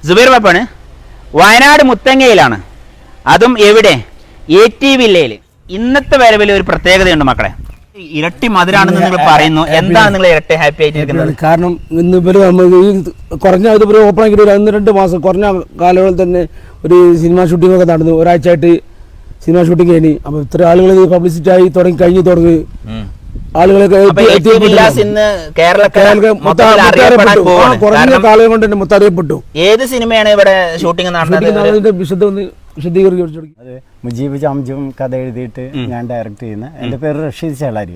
സുബൈർ പാപ്പാണ്. വയനാട് മുത്തങ്ങയിലാണ്, അതും എവിടെ? AT വില്ലയിൽ. ഇന്നത്തെ വരവിൽ ഒരു പ്രത്യേകതയുണ്ട് മക്കളെ, ഇരട്ടി മധുരാണെന്ന് നിങ്ങൾ പറയുന്നു. എന്താണ് നിങ്ങൾ ഇരട്ടി ഹാപ്പി ആയിട്ടിരിക്കുന്നത്? കാരണം ഇന്ന് ഇവര് കുറഞ്ഞ ഇതുപോലെ ഓപ്പൺ ആക്കി 1-2 മാസം കുറഞ്ഞ കാലങ്ങളിൽ തന്നെ ഒരു സിനിമ ഷൂട്ടിംഗ് ഒക്കെ നടന്നു. ഒരാഴ്ചയായിട്ട് സിനിമ ഷൂട്ടിംഗ് കഴിഞ്ഞു. അപ്പൊ ഇത്ര ആളുകൾ പബ്ലിസിറ്റി ആയി തുടങ്ങി ആളുകളൊക്കെ കുറഞ്ഞ കാലം കൊണ്ട് തന്നെ മൊത്തം അറിയപ്പെട്ടു. ഏത് സിനിമയാണ് ഇവിടെ ഷൂട്ടിംഗ് നടന്നത്? വിശദീകരിച്ചു. മുജീബ് ജാംജും കഥ എഴുതിയിട്ട് ഞാൻ ഡയറക്റ്റ് ചെയ്യുന്ന, എൻ്റെ പേര് റഷീദ് ചേളാരി,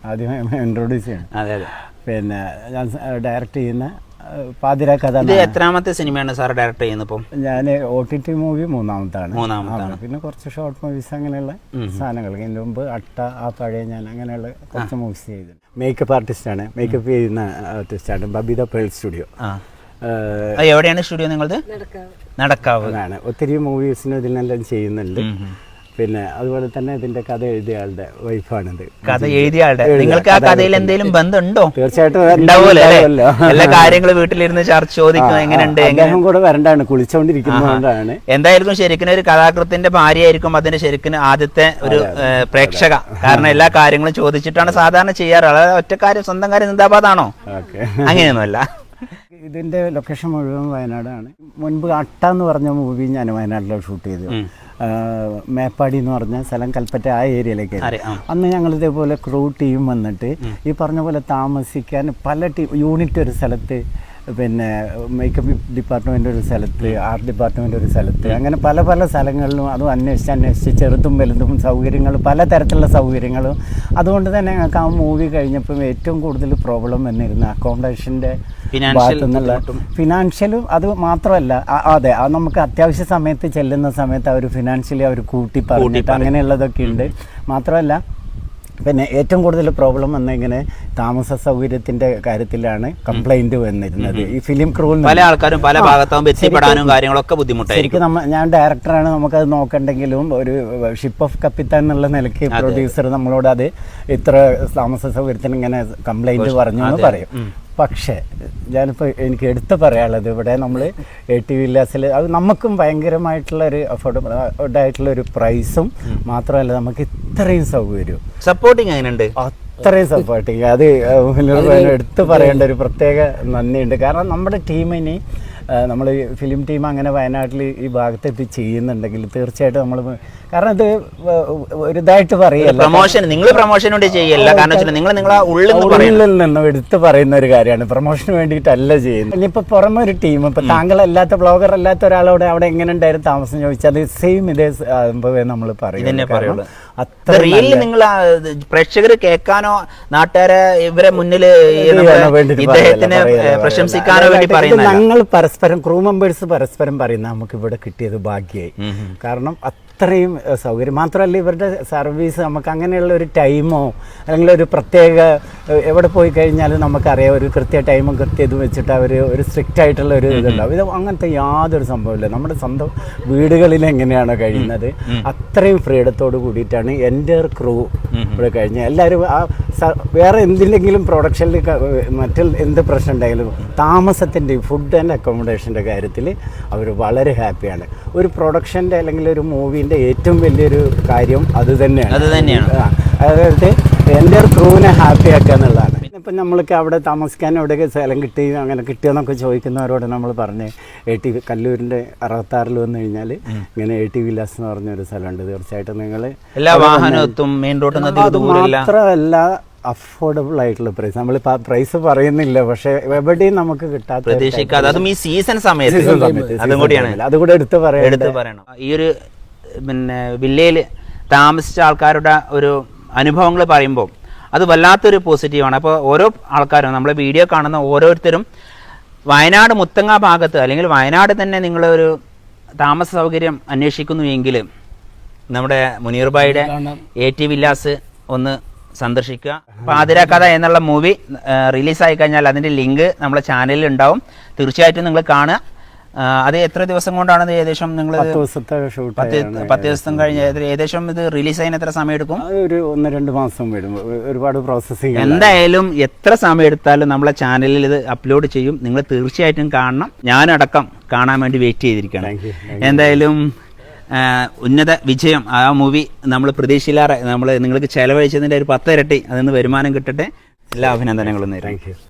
ആദ്യം ഇൻട്രൊഡ്യൂസ് ചെയ്യണം. പിന്നെ ഞാൻ ഡയറക്റ്റ് ചെയ്യുന്ന പാതിര കഥ. എത്രാമത്തെ സിനിമയാണ് സാർ ഡയറക്റ്റ് ചെയ്യുന്നത്? ഞാൻ OTT മൂവി മൂന്നാമത്താണ്. പിന്നെ കുറച്ച് ഷോർട്ട് മൂവീസ് അങ്ങനെയുള്ള സാധനങ്ങൾ. ഇതിന് മുമ്പ് അട്ട, ആ പഴയ ഞാൻ, അങ്ങനെയുള്ള കുറച്ച് മൂവീസ് ചെയ്തു. മേക്കപ്പ് ആർട്ടിസ്റ്റാണ്, മേക്കപ്പ് ചെയ്യുന്ന ആർട്ടിസ്റ്റാണ്. Babitha pearl studio. എവിടെയാണ് സ്റ്റുഡിയോ നിങ്ങളത്? നടക്കാവ് ആണ്. ഒത്തിരി മൂവീസിനും ഇതിനെല്ലാം ചെയ്യുന്നുണ്ട്. പിന്നെ അതുപോലെ തന്നെ ഇതിന്റെ കഥ എഴുതിയ ആളുടെ വൈഫാണിത്. കഥ എഴുതിയ ആളുടെ. നിങ്ങൾക്ക് ആ കഥയിൽ എന്തെങ്കിലും ബന്ധമുണ്ടോ? തീർച്ചയായിട്ടും എല്ലാ കാര്യങ്ങളും വീട്ടിലിരുന്ന് ചർച്ച ചോദിക്കുന്നത് എങ്ങനെയുണ്ട്, അദ്ദേഹം കൂടെ വരണ്ടാണ്, കുളിച്ചോണ്ടിരിക്കുന്നതുകൊണ്ടാണ്. എന്തായിരിക്കും ശരിക്കും ഒരു കഥാകൃത്തിന്റെ ഭാര്യയായിരിക്കും അതിന്റെ ശരിക്കും ആദ്യത്തെ ഒരു പ്രേക്ഷക. കാരണം എല്ലാ കാര്യങ്ങളും ചോദിച്ചിട്ടാണ് സാധാരണ ചെയ്യാറ്. അതായത് ഒറ്റ കാര്യം, സ്വന്തം കാര്യം സിന്ദാബാദാണോ? അങ്ങനെയൊന്നുമല്ല. ഇതിന്റെ ലൊക്കേഷൻ മുഴുവൻ വയനാടാണ്. മുൻപ് അട്ട എന്ന് പറഞ്ഞ മൂവി ഞാൻ വയനാട്ടിൽ ഷൂട്ട് ചെയ്തു. മേപ്പാടി എന്ന് പറഞ്ഞ സ്ഥലം, കൽപ്പറ്റ ആ ഏരിയയിലേക്ക്. അന്ന് ഞങ്ങൾ ഇതേപോലെ ക്രൂ ടീം വന്നിട്ട് ഈ പറഞ്ഞ പോലെ താമസിക്കാൻ പല യൂണിറ്റ് ഒരു സ്ഥലത്ത്, പിന്നെ മേക്കപ്പ് ഡിപ്പാർട്ട്മെൻ്റ് ഒരു സ്ഥലത്ത്, ആർട്ട് ഡിപ്പാർട്ട്മെൻ്റ് ഒരു സ്ഥലത്ത്, അങ്ങനെ പല പല സ്ഥലങ്ങളിലും അതും അന്വേഷിച്ച് ചെറുതും വലുതും സൗകര്യങ്ങളും പലതരത്തിലുള്ള സൗകര്യങ്ങളും. അതുകൊണ്ട് തന്നെ ഞങ്ങൾക്ക് ആ മൂവി കഴിഞ്ഞപ്പം ഏറ്റവും കൂടുതൽ പ്രോബ്ലം വന്നിരുന്നു അക്കോമഡേഷൻ്റെ ഭാഗത്തു നിന്നുള്ള ഫിനാൻഷ്യലും. അത് മാത്രമല്ല, അതെ, അത് നമുക്ക് അത്യാവശ്യ സമയത്ത് ചെല്ലുന്ന സമയത്ത് അവർ ഫിനാൻഷ്യലി അവർ കൂട്ടി പറഞ്ഞിട്ട് അങ്ങനെയുള്ളതൊക്കെ ഉണ്ട്. മാത്രമല്ല പിന്നെ ഏറ്റവും കൂടുതൽ പ്രോബ്ലം വന്നിങ്ങനെ താമസ സൗകര്യത്തിന്റെ കാര്യത്തിലാണ് കംപ്ലൈന്റ് വന്നിരുന്നത്. ഈ ഫിലിം ക്രൂവിൽ പല ആൾക്കാരും പല ഭാഗത്താവും എത്തിപ്പെടാനും കാര്യങ്ങളൊക്കെ ബുദ്ധിമുട്ടായിരിക്കും. ശരിക്കും ഞാൻ ഡയറക്ടറാണ്, നമുക്കത് നോക്കണ്ടെങ്കിലും ഒരു ഷിപ്പ് ഓഫ് കപ്പിത്താൻ എന്നുള്ള നിലയ്ക്ക് പ്രൊഡ്യൂസർ നമ്മളോട് അത് ഇത്ര താമസ സൗകര്യത്തിന് ഇങ്ങനെ കംപ്ലൈന്റ് പറഞ്ഞു എന്ന് പറയും. പക്ഷേ ഞാനിപ്പോൾ എനിക്ക് എടുത്ത് പറയാനുള്ളത്, ഇവിടെ നമ്മൾ AT വില്ലാസിൽ അത് നമുക്കും ഭയങ്കരമായിട്ടുള്ള ഒരു അഫോർഡബിളായിട്ടുള്ളൊരു പ്രൈസും മാത്രമല്ല നമുക്ക് ഇത്രയും സൗകര്യവും സപ്പോർട്ടിങ് അങ്ങനെയുണ്ട്. അത്രയും സപ്പോർട്ടിങ് അത് എടുത്ത് പറയേണ്ട ഒരു പ്രത്യേക നന്ദിയുണ്ട്. കാരണം നമ്മുടെ ടീമിന് നമ്മൾ ഫിലിം ടീം അങ്ങനെ വയനാട്ടിൽ ഈ ഭാഗത്തെത്തി ചെയ്യുന്നുണ്ടെങ്കിൽ തീർച്ചയായിട്ടും നമ്മൾ, കാരണം ഇത് ഒരു ഇതായിട്ട് പറയല്ല, നിങ്ങൾ പ്രൊമോഷൻ വേണ്ടി ചെയ്യല്ല, കാരണം നിങ്ങൾ ഉള്ളിൽ നിന്നും എടുത്ത് പറയുന്ന ഒരു കാര്യമാണ്. പ്രൊമോഷന് വേണ്ടിയിട്ടല്ല ചെയ്യുന്നത്. ഇനിയിപ്പോൾ പുറമെ ഒരു ടീം, ഇപ്പം താങ്കളല്ലാത്ത ബ്ലോഗർ അല്ലാത്ത ഒരാളോട് അവിടെ എങ്ങനെ ഉണ്ടായിരുന്നു താമസം ചോദിച്ചാൽ അത് സെയിം ഇതേ സംഭവമേ നമ്മൾ പറയും. നിങ്ങൾ പ്രേക്ഷകർ കേൾക്കാനോ നാട്ടുകാരെ ഇവരെ മുന്നിൽ ഇദ്ദേഹത്തിനെ പ്രശംസിക്കാനോ വേണ്ടി പറയുന്നത്. ഞങ്ങൾ പരസ്പരം ക്രൂ മെമ്പേഴ്സ് പരസ്പരം പറയുന്ന നമുക്ക് ഇവിടെ കിട്ടിയത് ഭാഗ്യമായി. കാരണം അത്രയും സൗകര്യം. മാത്രമല്ല ഇവരുടെ സർവീസ് നമുക്ക് അങ്ങനെയുള്ള ഒരു ടൈമോ അല്ലെങ്കിൽ ഒരു പ്രത്യേക എവിടെ പോയി കഴിഞ്ഞാലും നമുക്കറിയാം ഒരു കൃത്യ ടൈമും കൃത്യ ഇത് വെച്ചിട്ട് അവർ ഒരു സ്ട്രിക്റ്റ് ആയിട്ടുള്ള ഒരു ഇതുണ്ടാവും. ഇത് അങ്ങനത്തെ യാതൊരു സംഭവമില്ല. നമ്മുടെ സ്വന്തം വീടുകളിൽ എങ്ങനെയാണോ കഴിയുന്നത് അത്രയും ഫ്രീഡത്തോട് കൂടിയിട്ടാണ് എൻ്റെ ക്രൂ ഇവിടെ കഴിഞ്ഞത്. എല്ലാവരും വേറെ എന്തിലെങ്കിലും പ്രൊഡക്ഷനിൽ എന്ത് പ്രശ്നം ഉണ്ടായാലും താമസത്തിൻ്റെയും ഫുഡ് ആൻഡ് അക്കോമഡേഷൻ്റെ കാര്യത്തിൽ അവർ വളരെ ഹാപ്പിയാണ്. ഒരു പ്രൊഡക്ഷൻ്റെ അല്ലെങ്കിൽ ഒരു മൂവീൻ്റെ ഏറ്റവും വലിയൊരു കാര്യം അത് തന്നെയാണ്. അതായത് എൻ്റെ ക്രൂവിനെ ഹാപ്പി ആക്കുക എന്നുള്ളതാണ്. ഇപ്പം നമ്മൾക്ക് അവിടെ താമസിക്കാൻ എവിടെയൊക്കെ സ്ഥലം കിട്ടി അങ്ങനെ കിട്ടിയെന്നൊക്കെ ചോദിക്കുന്നവരോട് നമ്മൾ പറഞ്ഞ് AT കല്ലൂരിൻ്റെ 66 വന്നു കഴിഞ്ഞാൽ ഇങ്ങനെ AT വില്ലാസ് എന്ന് പറഞ്ഞൊരു സ്ഥലമുണ്ട്. തീർച്ചയായിട്ടും നിങ്ങൾ എല്ലാ വാഹനത്തും മെയിൻ റോഡിൽ മാത്രമല്ല അഫോർഡബിൾ ആയിട്ടുള്ള പ്രൈസ്. നമ്മൾ പ്രൈസ് പറയുന്നില്ല, പക്ഷെ എവിടെയും നമുക്ക് കിട്ടാത്ത പ്രതീക്ഷിക്കാതെ, അതും ഈ സീസൺ സമയത്ത് അതുകൂടെ എടുത്ത് പറയണം. ഈ ഒരു പിന്നെ വില്ലയിൽ താമസിച്ച ആൾക്കാരുടെ ഒരു അനുഭവങ്ങൾ പറയുമ്പോൾ അത് വല്ലാത്തൊരു പോസിറ്റീവാണ്. അപ്പോൾ ഓരോ ആൾക്കാരും നമ്മളെ വീഡിയോ കാണുന്ന ഓരോരുത്തരും വയനാട് മുത്തങ്ങ ഭാഗത്ത് അല്ലെങ്കിൽ വയനാട് തന്നെ നിങ്ങളൊരു താമസ സൗകര്യം അന്വേഷിക്കുന്നു എങ്കിൽ നമ്മുടെ മുനീർ ഭായിയുടെ AT വില്ലാസ് ഒന്ന് സന്ദർശിക്കുക. പാതിര കഥ എന്നുള്ള മൂവി റിലീസായി കഴിഞ്ഞാൽ അതിൻ്റെ ലിങ്ക് നമ്മുടെ ചാനലിൽ ഉണ്ടാവും. തീർച്ചയായിട്ടും നിങ്ങൾ കാണുക. അത് എത്ര ദിവസം കൊണ്ടാണ് ഇത് ഏകദേശം നിങ്ങൾ 10 ദിവസത്തെ ഷൂട്ട് 10 ദിവസം കഴിഞ്ഞ് ഏകദേശം ഇത് റിലീസ് ചെയ്യാൻ എത്ര സമയം എടുക്കും? ഒരു 1-2 മാസം വരും. ഒരുപാട് പ്രോസസ്സിങ്. എന്തായാലും എത്ര സമയം എടുത്താലും നമ്മളെ ചാനലിൽ ഇത് അപ്ലോഡ് ചെയ്യും. നിങ്ങൾ തീർച്ചയായിട്ടും കാണണം. ഞാനടക്കം കാണാൻ വേണ്ടി വെയിറ്റ് ചെയ്തിരിക്കുകയാണ്. എന്തായാലും ഉന്നത വിജയം. ആ മൂവി നമ്മൾ പ്രതീക്ഷയിലേറെ നിങ്ങൾക്ക് ചെലവഴിച്ചതിൻ്റെ ഒരു 10 ഇരട്ടി അതിൽ നിന്ന് വരുമാനം കിട്ടട്ടെ. എല്ലാ അഭിനന്ദനങ്ങളും നേരം.